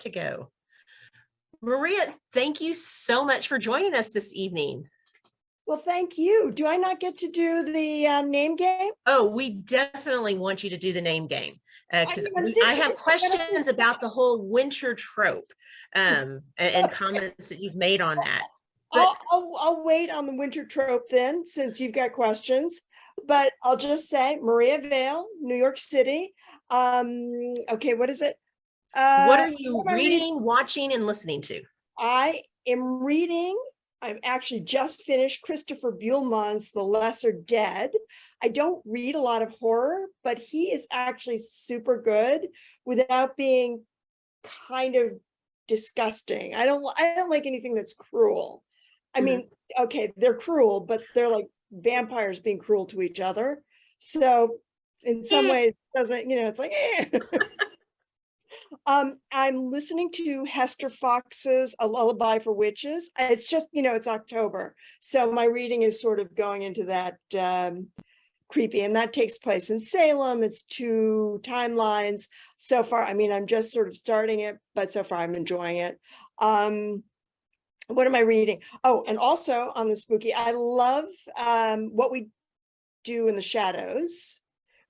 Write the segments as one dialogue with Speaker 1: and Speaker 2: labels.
Speaker 1: set to go. Maria, thank you so much for joining us this evening.
Speaker 2: Well, thank you. Do I not get to do the name game?
Speaker 1: Oh, we definitely want you to do the name game because I have questions about the whole winter trope and comments that you've made on that.
Speaker 2: But I'll wait on the winter trope then, since you've got questions. But I'll just say Maria Vale, New York City. Okay, what is it?
Speaker 1: What are you reading, watching, and listening to?
Speaker 2: I am reading. I've actually just finished Christopher Buhlmann's The Lesser Dead. I don't read a lot of horror, but he is actually super good without being kind of disgusting. I don't like anything that's cruel. I mean, okay, they're cruel, but they're like vampires being cruel to each other. So in some ways, it doesn't, it's like, I'm listening to Hester Fox's A Lullaby for Witches. It's just, it's October. So my reading is sort of going into that creepy, and that takes place in Salem. It's 2 timelines. So far, I mean, I'm just sort of starting it, but so far I'm enjoying it. What am I reading? Oh, and also on the spooky, I love What We Do in the Shadows,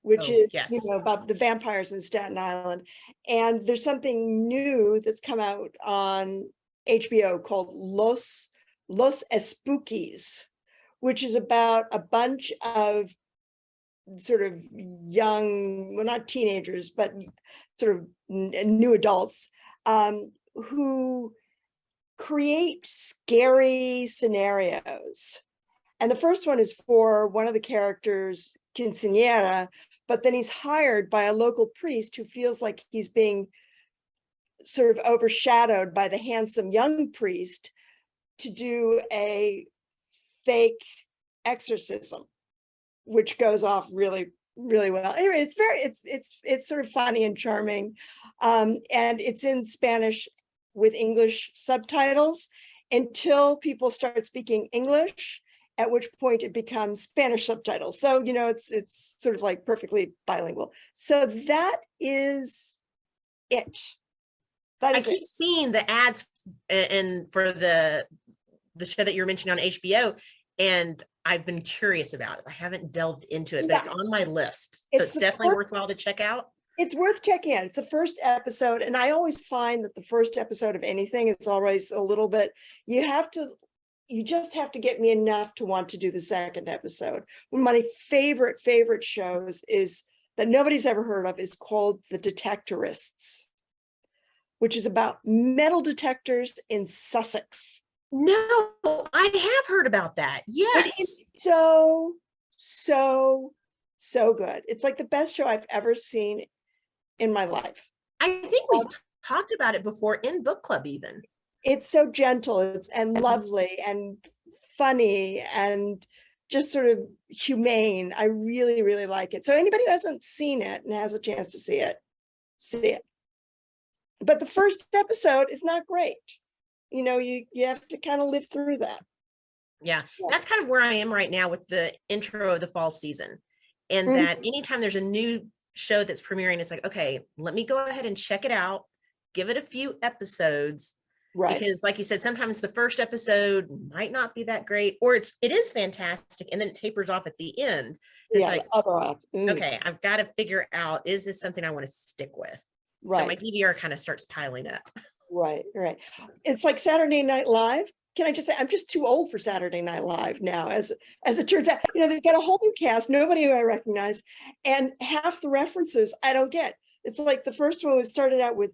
Speaker 2: which is about the vampires in Staten Island. And there's something new that's come out on HBO called Los Espookies, which is about a bunch of sort of young, well, not teenagers, but sort of new adults who create scary scenarios. And the first one is for one of the characters, quinceañera, but then he's hired by a local priest who feels like he's being sort of overshadowed by the handsome young priest to do a fake exorcism, which goes off really, really well. Anyway, it's sort of funny and charming. And it's in Spanish with English subtitles until people start speaking English, at which point it becomes Spanish subtitles. So, it's sort of like perfectly bilingual. So that is it.
Speaker 1: I keep seeing the ads and for the show that you're mentioning on HBO, and I've been curious about it. I haven't delved into it, but it's on my list. So it's definitely worthwhile to check out.
Speaker 2: It's worth checking out. It's the first episode. And I always find that the first episode of anything is always a little bit, you just have to get me enough to want to do the second episode. One of my favorite shows is that nobody's ever heard of is called The Detectorists, which is about metal detectors in Sussex.
Speaker 1: No, I have heard about that. Yes.
Speaker 2: It is so good. It's like the best show I've ever seen in my life.
Speaker 1: I think we've talked about it before in book club even.
Speaker 2: It's so gentle and lovely and funny and just sort of humane. I really, really like it. So anybody who hasn't seen it and has a chance to see it. But the first episode is not great. You have to kind of live through that.
Speaker 1: Yeah, that's kind of where I am right now with the intro of the fall season. And that anytime there's a new show that's premiering, it's like, okay, let me go ahead and check it out, give it a few episodes. Right. Because like you said, sometimes the first episode might not be that great, or it is fantastic, and then it tapers off at the end. It's like, okay, I've got to figure out, is this something I want to stick with? Right. So my DVR kind of starts piling up. Right.
Speaker 2: It's like Saturday Night Live. Can I just say, I'm just too old for Saturday Night Live now, as it turns out. They've got a whole new cast, nobody who I recognize, and half the references I don't get. It's like the first one started out with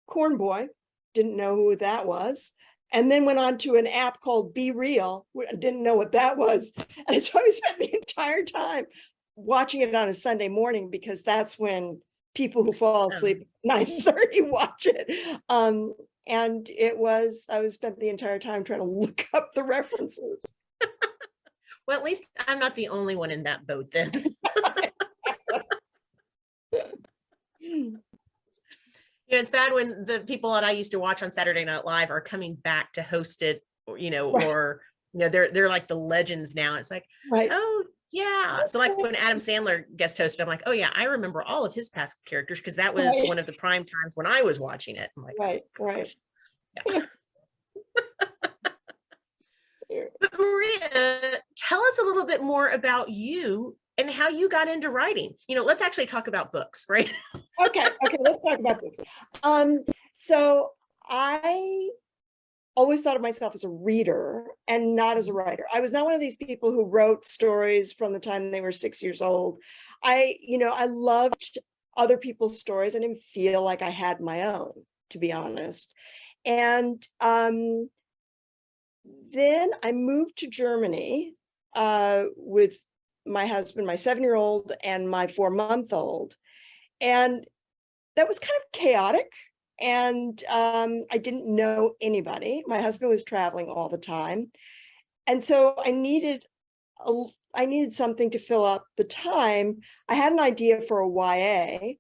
Speaker 2: Corn Boy, didn't know who that was, and then went on to an app called Be Real, didn't know what that was. And so I spent the entire time watching it on a Sunday morning, because that's when people who fall asleep at 9:30 watch it. And I spent the entire time trying to look up the references.
Speaker 1: Well, at least I'm not the only one in that boat then. It's bad when the people that I used to watch on Saturday Night Live are coming back to host it, or they're like the legends now. It's like, oh, Yeah. So like when Adam Sandler guest hosted, I'm like, oh yeah, I remember all of his past characters because that was
Speaker 2: Right.
Speaker 1: one of the prime times when I was watching it. I'm like,
Speaker 2: Right,
Speaker 1: oh,
Speaker 2: right.
Speaker 1: yeah. But Maria, tell us a little bit more about you and how you got into writing. Let's actually talk about books, right?
Speaker 2: Okay, let's talk about books. So I always thought of myself as a reader and not as a writer. I was not one of these people who wrote stories from the time they were 6 years old. I loved other people's stories. I didn't feel like I had my own, to be honest. And then I moved to Germany with my husband, my 7-year-old, and my 4-month-old. And that was kind of chaotic. And I didn't know anybody. My husband was traveling all the time. And so I needed something to fill up the time. I had an idea for a YA,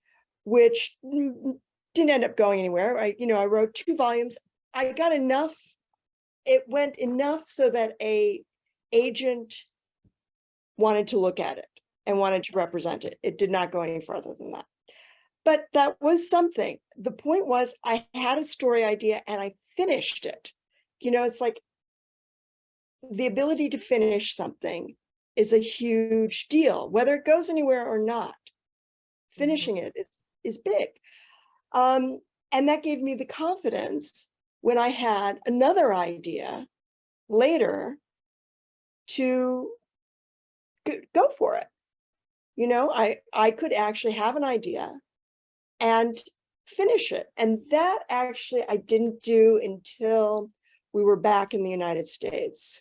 Speaker 2: which didn't end up going anywhere. I wrote 2 volumes. I got enough. It went enough so that a agent wanted to look at it and wanted to represent it. It did not go any further than that. But that was something. The point was I had a story idea and I finished it. It's like the ability to finish something is a huge deal, whether it goes anywhere or not. Finishing it is big. And that gave me the confidence when I had another idea later to go for it. I could actually have an idea and finish it. And that actually I didn't do until we were back in the United States.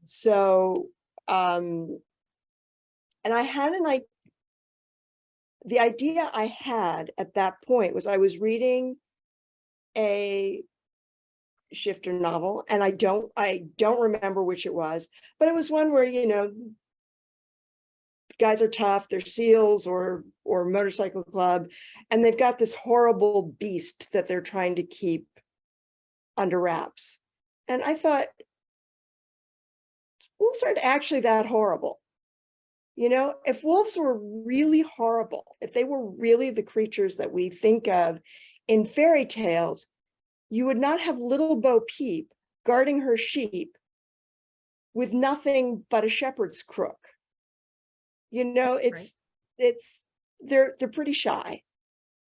Speaker 2: So, and I had the idea I had at that point was I was reading a shifter novel, and I don't remember which it was, but it was one where, guys are tough, they're SEALs or motorcycle club, and they've got this horrible beast that they're trying to keep under wraps. And I thought, wolves aren't actually that horrible. If wolves were really horrible, if they were really the creatures that we think of in fairy tales, you would not have little Bo Peep guarding her sheep with nothing but a shepherd's crook. They're pretty shy.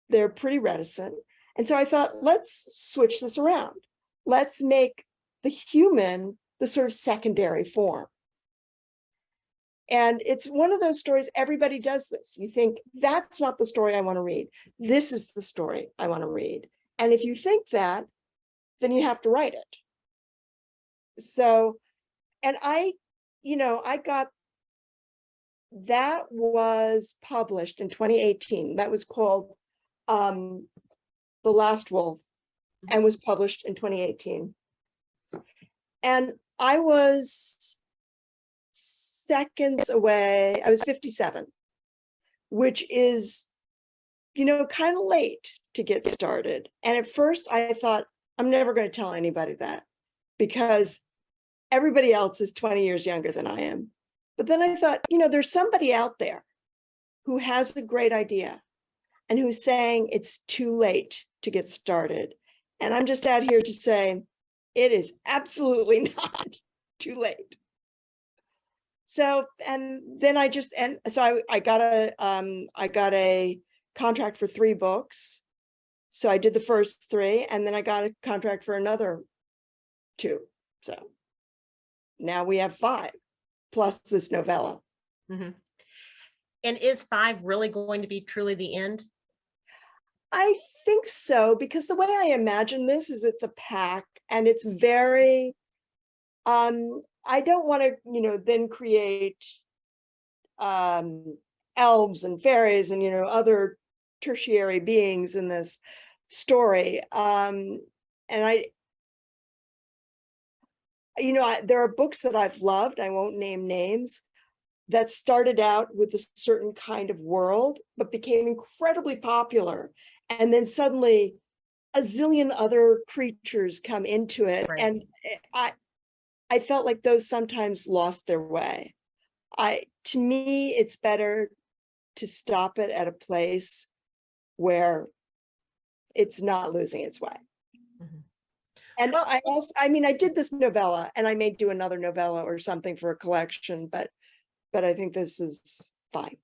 Speaker 2: They're pretty reticent. And so I thought, let's switch this around. Let's make the human the sort of secondary form. And it's one of those stories, everybody does this. You think, that's not the story I want to read. This is the story I want to read. And if you think that, then you have to write it. So, and I got, that was published in 2018. That was called The Last Wolf, and was published in 2018. And I was seconds away. I was 57, which is, kind of late to get started. And at first I thought, I'm never going to tell anybody that, because everybody else is 20 years younger than I am. But then I thought, there's somebody out there who has a great idea and who's saying it's too late to get started. And I'm just out here to say, it is absolutely not too late. So, and then I got a contract for 3 books. So I did the first 3, and then I got a contract for another 2. So now we have 5, plus this novella.
Speaker 1: Mm-hmm. And is 5 really going to be truly the end?
Speaker 2: I think so, because the way I imagine this is it's a pack, and it's very, I don't want to, then create elves and fairies and, other tertiary beings in this story. And there are books that I've loved, I won't name names, that started out with a certain kind of world, but became incredibly popular. And then suddenly a zillion other creatures come into it. Right. And I felt like those sometimes lost their way. to me, it's better to stop it at a place where it's not losing its way.
Speaker 1: Mhm.
Speaker 2: And I mean, I did this novella, and I may do another novella or something for a collection, but I think this is fine.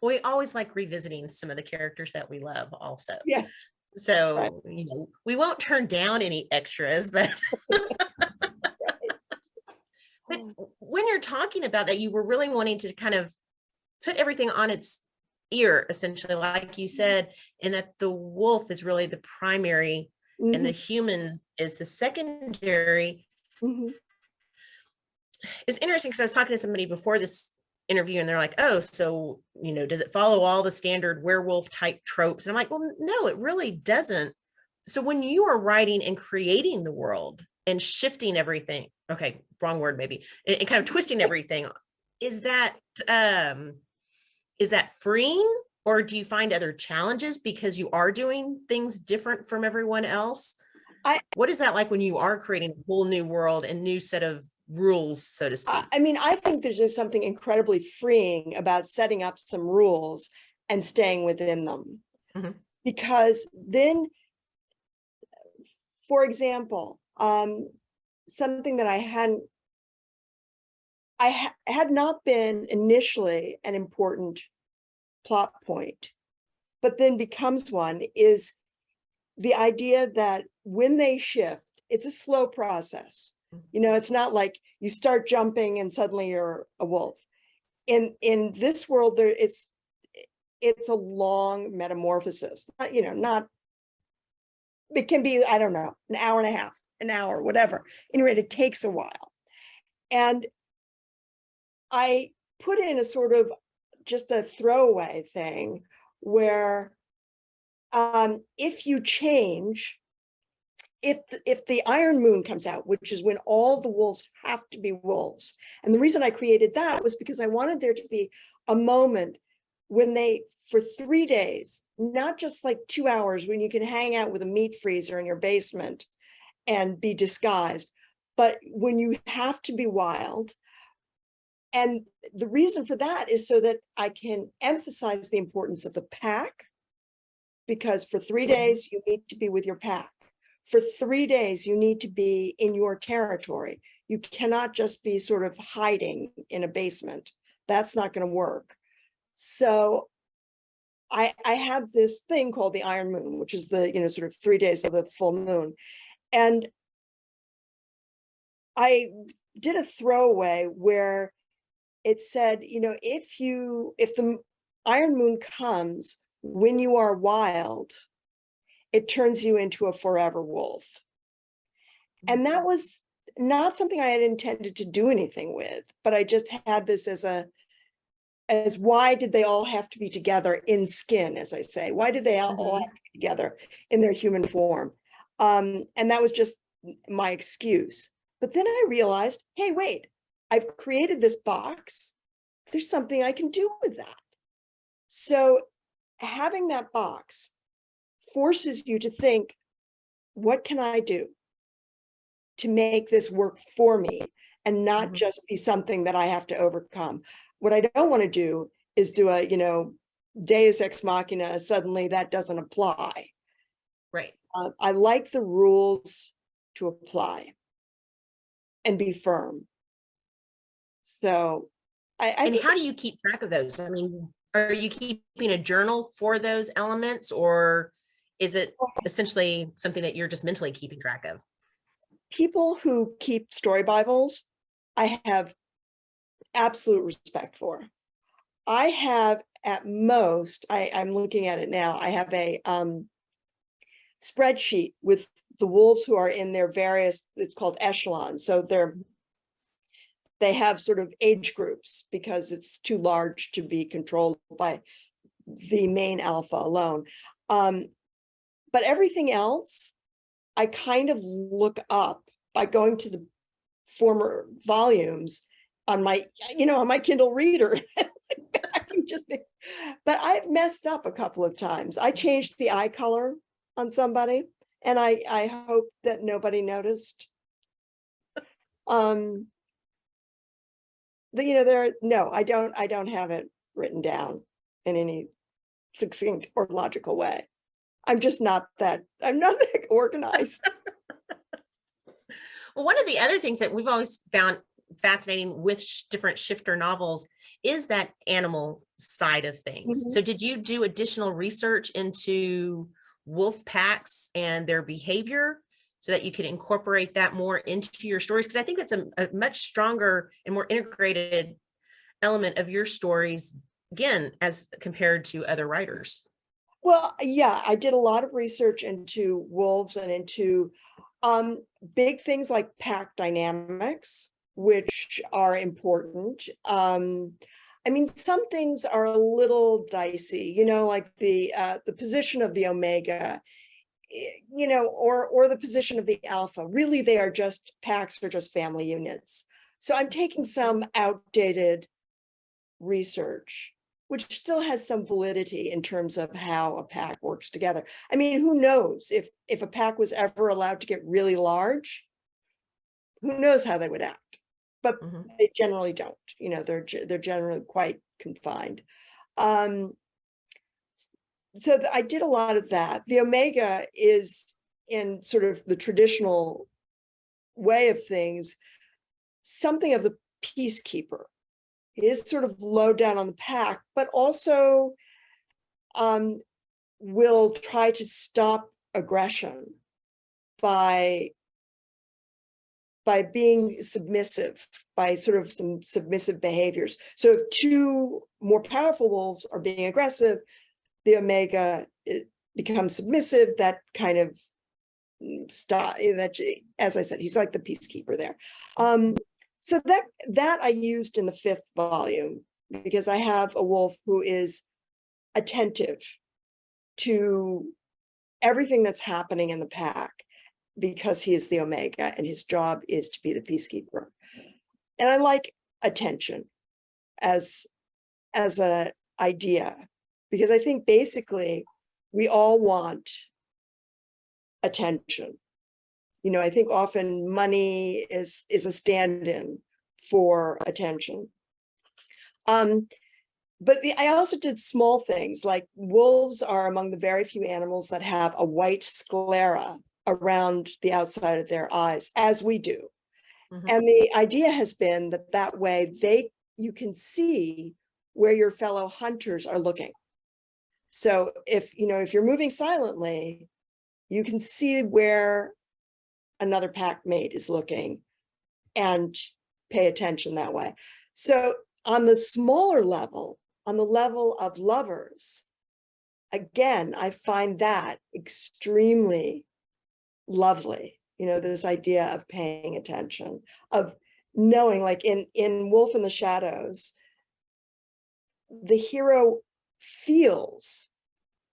Speaker 1: We always like revisiting some of the characters that we love also.
Speaker 2: Yeah.
Speaker 1: So, we won't turn down any extras, but but when you're talking about that, you were really wanting to kind of put everything on its ear, essentially, like you said, and that the wolf is really the primary and the human is the secondary. It's interesting because I was talking to somebody before this interview and they're like, oh, so, does it follow all the standard werewolf type tropes? And I'm like, well, no, it really doesn't. So when you are writing and creating the world and shifting everything, okay, wrong word maybe, and kind of twisting everything, is that freeing, or do you find other challenges because you are doing things different from everyone else? What is that like when you are creating a whole new world and new set of rules, so to speak?
Speaker 2: I mean, I think there's just something incredibly freeing about setting up some rules and staying within them. Because then, for example, something that I had not been initially an important plot point, but then becomes one, is the idea that when they shift, it's a slow process. It's not like you start jumping and suddenly you're a wolf. In this world, it's a long metamorphosis. Not it can be, I don't know, an hour and a half, an hour, whatever. Anyway, it takes a while. And I put in a sort of just a throwaway thing where if you change, if the iron moon comes out, which is when all the wolves have to be wolves. And the reason I created that was because I wanted there to be a moment when they, for 3 days, not just like 2 hours when you can hang out with a meat freezer in your basement and be disguised, but when you have to be wild. And the reason for that is so that I can emphasize the importance of the pack, because for 3 days, you need to be with your pack. For 3 days, you need to be in your territory. You cannot just be sort of hiding in a basement. That's not going to work. So I have this thing called the iron moon, which is the, sort of 3 days of the full moon. And I did a throwaway where it said, if the iron moon comes when you are wild, it turns you into a forever wolf. And that was not something I had intended to do anything with, but I just had this as why did they all have to be together in skin, as I say? Why did they all have to be together in their human form? And that was just my excuse. But then I realized, hey, wait, I've created this box. There's something I can do with that. So having that box forces you to think, what can I do to make this work for me and not just be something that I have to overcome? What I don't want to do is do a, Deus ex machina, suddenly that doesn't apply.
Speaker 1: Right.
Speaker 2: I like the rules to apply and be firm. So
Speaker 1: and how do you keep track of those? I mean, are you keeping a journal for those elements, or is it essentially something that you're just mentally keeping track of?
Speaker 2: People who keep story Bibles, I have absolute respect for. I have at most, I'm looking at it now, I have a spreadsheet with the wolves who are in their various, it's called echelons. So they have sort of age groups because it's too large to be controlled by the main alpha alone. But everything else, I kind of look up by going to the former volumes on my, on my Kindle reader. But I've messed up a couple of times. I changed the eye color on somebody, and I hope that nobody noticed. no, I don't have it written down in any succinct or logical way. I'm not that organized.
Speaker 1: Well, one of the other things that we've always found fascinating with different shifter novels is that animal side of things. So did you do additional research into wolf packs and their behavior so that you could incorporate that more into your stories? Because I think that's a much stronger and more integrated element of your stories, again, as compared to other writers.
Speaker 2: Well, yeah, I did a lot of research into wolves and into big things like pack dynamics, which are important. I mean, some things are a little dicey, like the position of the omega, or the position of the alpha. Really, they are just packs or just family units. So I'm taking some outdated research, which still has some validity in terms of how a pack works together. I mean, who knows if a pack was ever allowed to get really large, who knows how they would act? But they generally don't. They're generally quite confined. So I did a lot of that. The omega is, in sort of the traditional way of things, something of the peacekeeper. It is sort of low down on the pack, but also will try to stop aggression by being submissive, by sort of some submissive behaviors. So if two more powerful wolves are being aggressive, the omega becomes submissive. That kind of stop. That, as I said, he's like the peacekeeper there. So that I used in the 5th volume, because I have a wolf who is attentive to everything that's happening in the pack, because he is the omega and his job is to be the peacekeeper. And I like attention as an idea, because I think basically we all want attention. I think often money is a stand-in for attention. But I also did small things, like wolves are among the very few animals that have a white sclera around the outside of their eyes, as we do. And the idea has been that way you can see where your fellow hunters are looking. So if you're moving silently, you can see where another pack mate is looking and pay attention that way. So on the smaller level, on the level of lovers, again, I find that extremely lovely. This idea of paying attention, of knowing, like in Wolf in the Shadows, the hero feels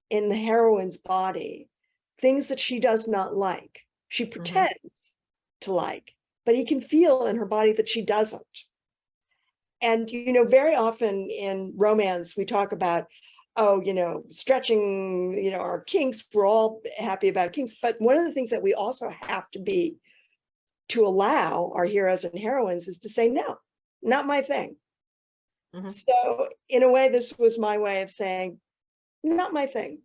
Speaker 2: in the heroine's body things that she does not like. She pretends to like, but he can feel in her body that she doesn't. And, very often in romance, we talk about, stretching, our kinks. We're all happy about kinks. But one of the things that we also have to allow our heroes and heroines is to say, no, not my thing. So in a way, this was my way of saying, not my thing.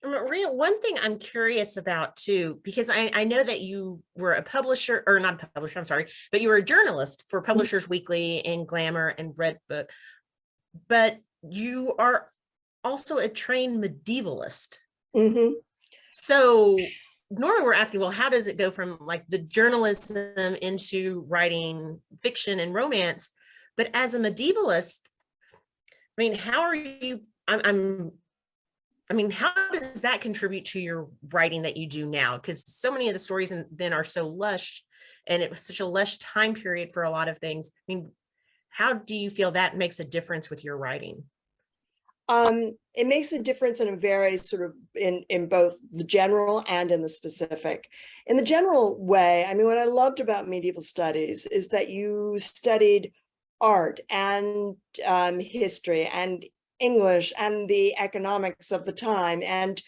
Speaker 1: Maria, one thing I'm curious about too, because I know that you were a publisher, or not a publisher, I'm sorry, but you were a journalist for Publishers Weekly and Glamour and Redbook, but you are also a trained medievalist. So normally we're asking, well, how does it go from like the journalism into writing fiction and romance? But as a medievalist, I mean, how are you, how does that contribute to your writing that you do now? Because so many of the stories then are so lush, and it was such a lush time period for a lot of things. I mean, how do you feel that makes a difference with your writing?
Speaker 2: It makes a difference in a very sort of in both the general and in the specific. In the general way, I mean, what I loved about medieval studies is that you studied art and history and English and the economics of the time, and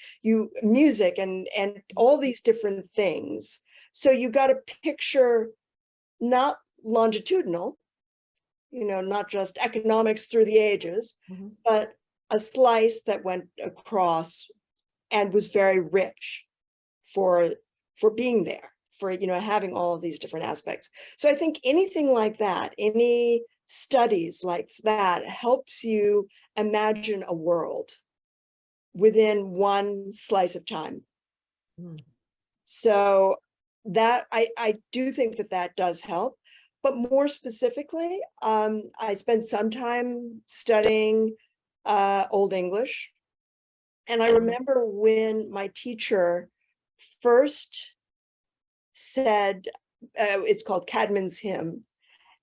Speaker 2: music and all these different things. So you got a picture not longitudinal, not just economics through the ages, but a slice that went across and was very rich for being there, for having all of these different aspects. So I think anything like that, any studies like that, helps you imagine a world within one slice of time. So that I do think that does help. But more specifically, I spent some time studying Old English. And I remember when my teacher first said, it's called Cadman's Hymn,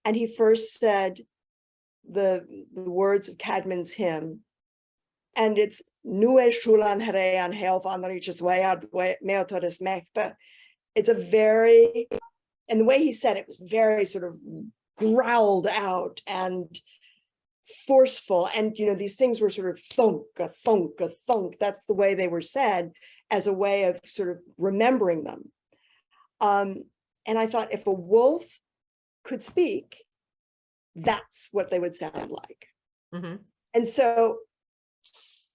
Speaker 2: and he first said the words of Cadman's Hymn, and it's Nue Shulan Harean Health on the Riches Wayad Meotoris Mechta. It's a very, and the way he said it was very sort of growled out and forceful. And, these things were sort of thunk, a thunk, a thunk. That's the way they were said, as a way of sort of remembering them. And I thought, if a wolf could speak, that's what they would sound like. And so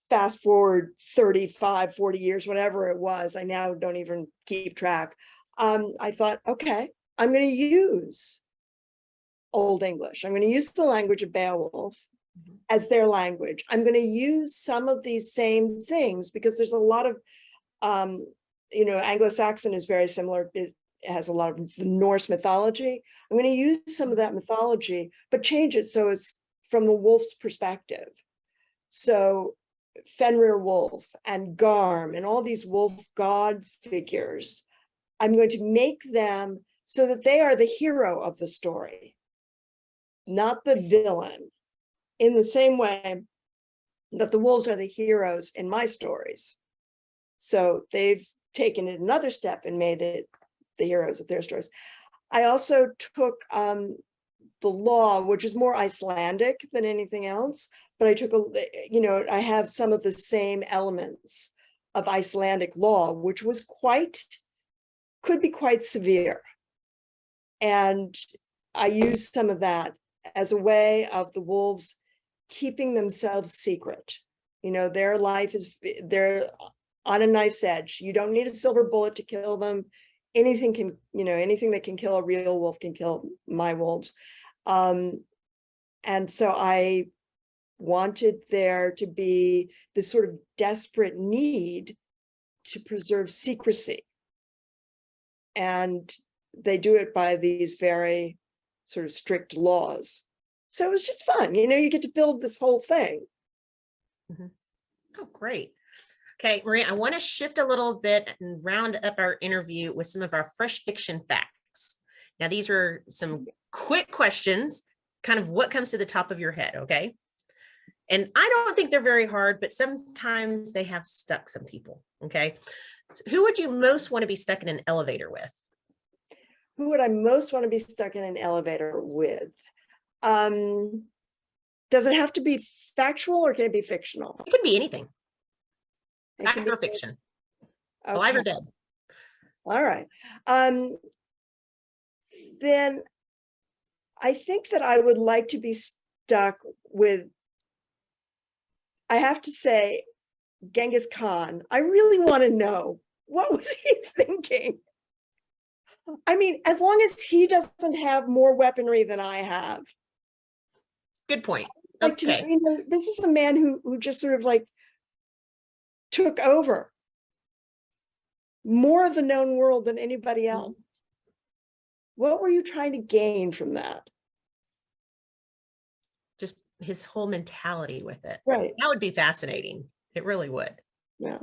Speaker 2: fast forward 35, 40 years, whatever it was, I now don't even keep track. I thought, okay, I'm going to use Old English. I'm going to use the language of Beowulf as their language. I'm going to use some of these same things, because there's a lot of, Anglo-Saxon is very similar. It has a lot of the Norse mythology. I'm going to use some of that mythology, but change it so it's from the wolf's perspective. So Fenrir Wolf and Garm and all these wolf god figures, I'm going to make them so that they are the hero of the story, not the villain, in the same way that the wolves are the heroes in my stories. So they've taken it another step and made it the heroes of their stories. I also took the law, which is more Icelandic than anything else, but I took I have some of the same elements of Icelandic law, which was could be quite severe. And I used some of that as a way of the wolves keeping themselves secret. Their life they're on a knife's edge. You don't need a silver bullet to kill them. Anything that can kill a real wolf can kill my wolves. And so I wanted there to be this sort of desperate need to preserve secrecy. And they do it by these very sort of strict laws. So it was just fun. You get to build this whole thing.
Speaker 1: Oh, great. Okay, Maria, I want to shift a little bit and round up our interview with some of our fresh fiction facts. Now, these are some quick questions, kind of what comes to the top of your head, okay? And I don't think they're very hard, but sometimes they have stuck some people, okay? So who would you most want to be stuck in an elevator with?
Speaker 2: Who would I most want to be stuck in an elevator with? Does it have to be factual or can it be fictional?
Speaker 1: It can be anything. Fact or fiction. Okay. Alive or dead.
Speaker 2: All right. Then I think that I would like to be stuck with, I have to say, Genghis Khan. I really want to know, what was he thinking? I mean, as long as he doesn't have more weaponry than I have.
Speaker 1: Good point.
Speaker 2: Okay. This is a man who just sort of took over more of the known world than anybody else. What were you trying to gain from that?
Speaker 1: Just his whole mentality with it.
Speaker 2: Right.
Speaker 1: That would be fascinating. It really would.
Speaker 2: Yeah.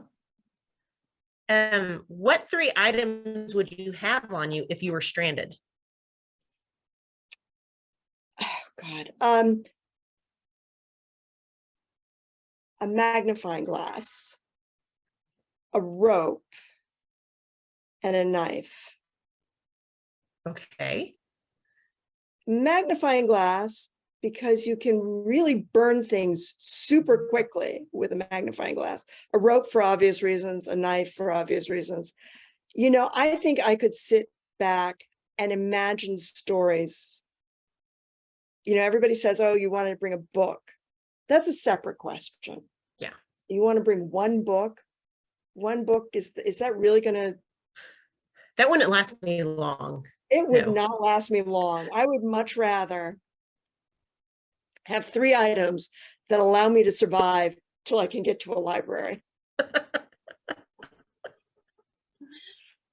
Speaker 1: What 3 items would you have on you if you were stranded?
Speaker 2: Oh, God. A magnifying glass, a rope, and a knife.
Speaker 1: Okay.
Speaker 2: Magnifying glass, because you can really burn things super quickly with a magnifying glass. A rope for obvious reasons, a knife for obvious reasons. I think I could sit back and imagine stories everybody says, oh, you want to bring a book. That's a separate question.
Speaker 1: Yeah.
Speaker 2: You want to bring one book. One book, is that really going to?
Speaker 1: That wouldn't last me long.
Speaker 2: It would not last me long. I would much rather have 3 items that allow me to survive till I can get to a library.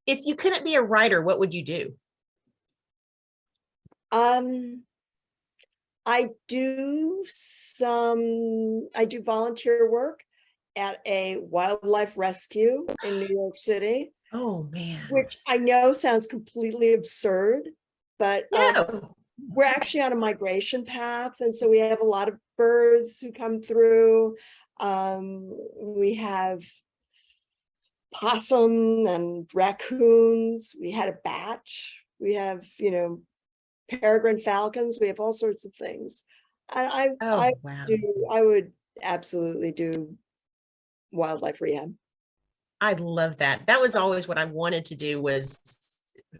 Speaker 1: If you couldn't be a writer, what would you do?
Speaker 2: I do volunteer work at a wildlife rescue in New York City.
Speaker 1: Oh man.
Speaker 2: Which I know sounds completely absurd, but
Speaker 1: no.
Speaker 2: We're actually on a migration path. And so we have a lot of birds who come through. We have possum and raccoons. We had a bat. We have, peregrine falcons. We have all sorts of things. I would absolutely do wildlife rehab.
Speaker 1: I love that. That was always what I wanted to do, was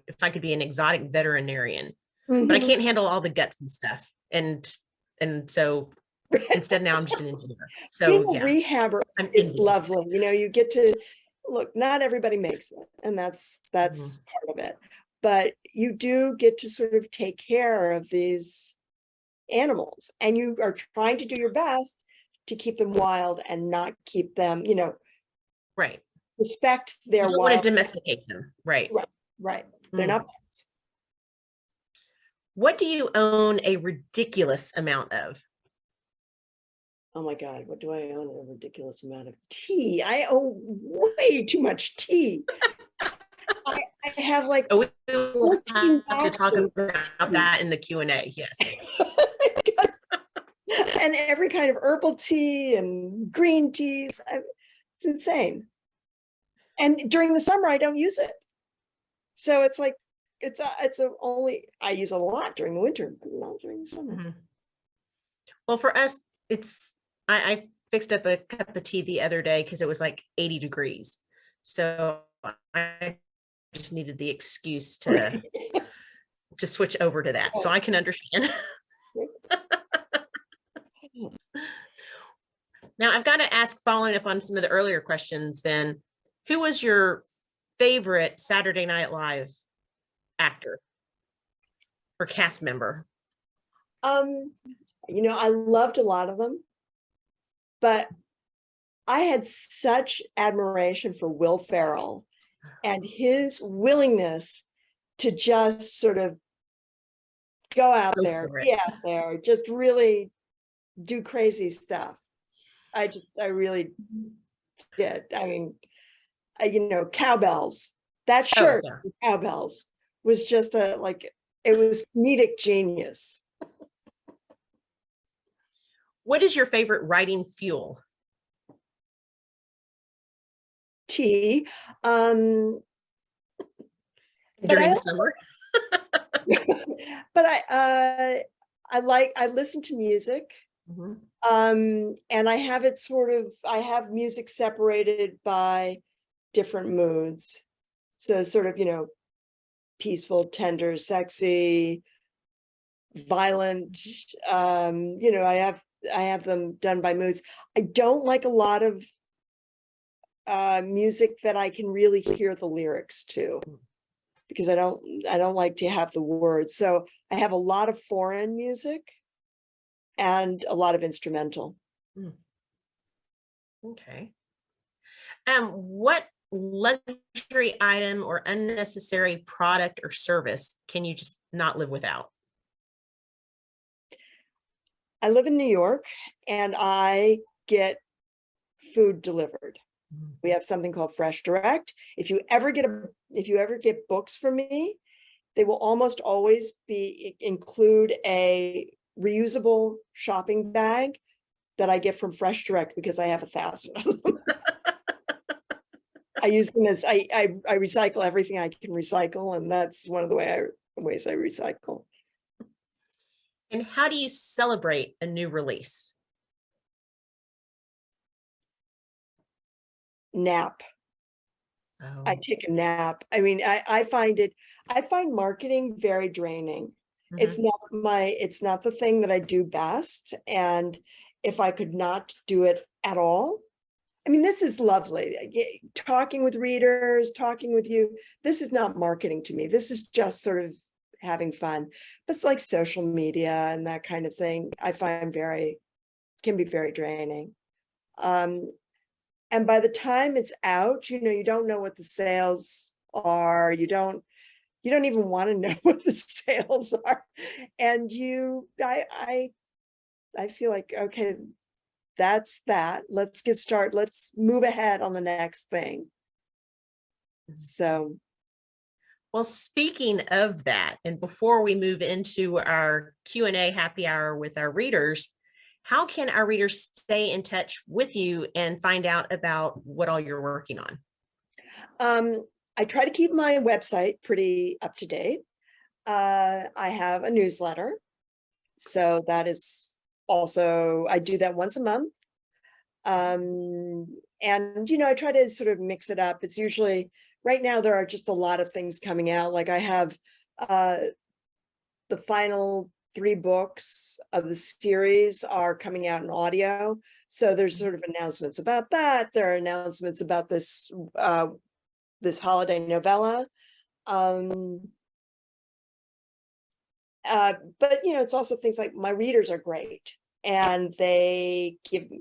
Speaker 1: if I could be an exotic veterinarian, but I can't handle all the guts and stuff. And so instead now I'm just an engineer. So
Speaker 2: being a rehabber is lovely. You get to look, not everybody makes it, and that's part of it. But you do get to sort of take care of these animals, and you are trying to do your best to keep them wild and not keep them,
Speaker 1: right.
Speaker 2: Respect their wild.
Speaker 1: You don't want to domesticate them. Right.
Speaker 2: Right. They're not pets.
Speaker 1: What do you own a ridiculous amount of?
Speaker 2: Oh my God, what do I own a ridiculous amount of? Tea. I own way too much tea. I have like
Speaker 1: we will have to talk about that in the Q&A. Yes.
Speaker 2: And every kind of herbal tea and green teas. It's insane. And during the summer, I don't use it. So it's like, I use a lot during the winter, but not during the summer.
Speaker 1: Well, for us, I fixed up a cup of tea the other day because it was like 80 degrees. So I just needed the excuse to switch over to that. So I can understand. Now I've got to ask, following up on some of the earlier questions, then, who was your favorite Saturday Night Live actor or cast member?
Speaker 2: I loved a lot of them, but I had such admiration for Will Ferrell and his willingness to just sort of go out there, just really do crazy stuff. I really did. I mean, cowbells, that shirt, cowbells, was just it was comedic genius.
Speaker 1: What is your favorite writing fuel?
Speaker 2: Tea.
Speaker 1: During summer.
Speaker 2: But I listen to music. And I have music separated by different moods. So sort of, peaceful, tender, sexy, violent. I have them done by moods. I don't like a lot of music that I can really hear the lyrics to, because I don't like to have the words. So I have a lot of foreign music and a lot of instrumental.
Speaker 1: Okay. What luxury item or unnecessary product or service can you just not live without?
Speaker 2: I live in New York and I get food delivered. We have something called Fresh Direct. If you ever get books from me, they will almost always include a reusable shopping bag that I get from Fresh Direct, because I have 1,000 of them. I use them as I recycle everything I can recycle, and that's one of the ways I recycle.
Speaker 1: And how do you celebrate a new release?
Speaker 2: Nap. I take a nap. I mean, I find marketing very draining. It's
Speaker 1: Mhm.
Speaker 2: it's not the thing that I do best. And if I could not do it at all, I mean, this is lovely. Talking with readers, talking with you. This is not marketing to me. This is just sort of having fun. But it's like social media and that kind of thing, I find can be very draining. And by the time it's out, you don't know what the sales are. You don't even want to know what the sales are. And I feel like, okay, that's that. Let's get started. Let's move ahead on the next thing. So,
Speaker 1: well, speaking of that, and before we move into our Q&A happy hour with our readers, how can our readers stay in touch with you and find out about what all you're working on?
Speaker 2: I try to keep my website pretty up to date. I have a newsletter. So that is also, I do that once a month. And, I try to sort of mix it up. It's usually, right now, there are just a lot of things coming out. Like I have the final 3 books of the series are coming out in audio. So there's sort of announcements about that. There are announcements about this holiday novella. But it's also things like my readers are great, and they give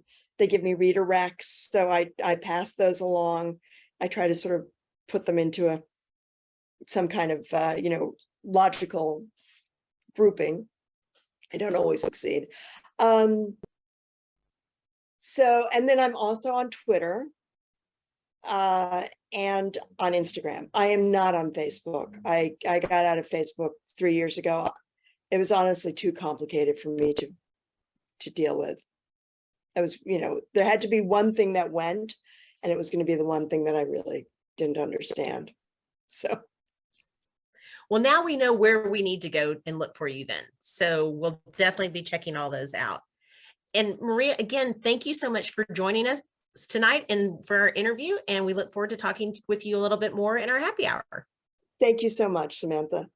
Speaker 2: me reader recs, so I pass those along. I try to sort of put them into some kind of logical grouping. I don't always succeed. So, and then I'm also on Twitter and on Instagram. I am not on Facebook. I got out of Facebook 3 years ago. It was honestly too complicated for me to deal with. I was, there had to be one thing that went, and it was going to be the one thing that I really didn't understand. So,
Speaker 1: well, now we know where we need to go and look for you then. So we'll definitely be checking all those out. And Maria, again, thank you so much for joining us tonight and for our interview. And we look forward to talking with you a little bit more in our happy hour.
Speaker 2: Thank you so much, Samantha.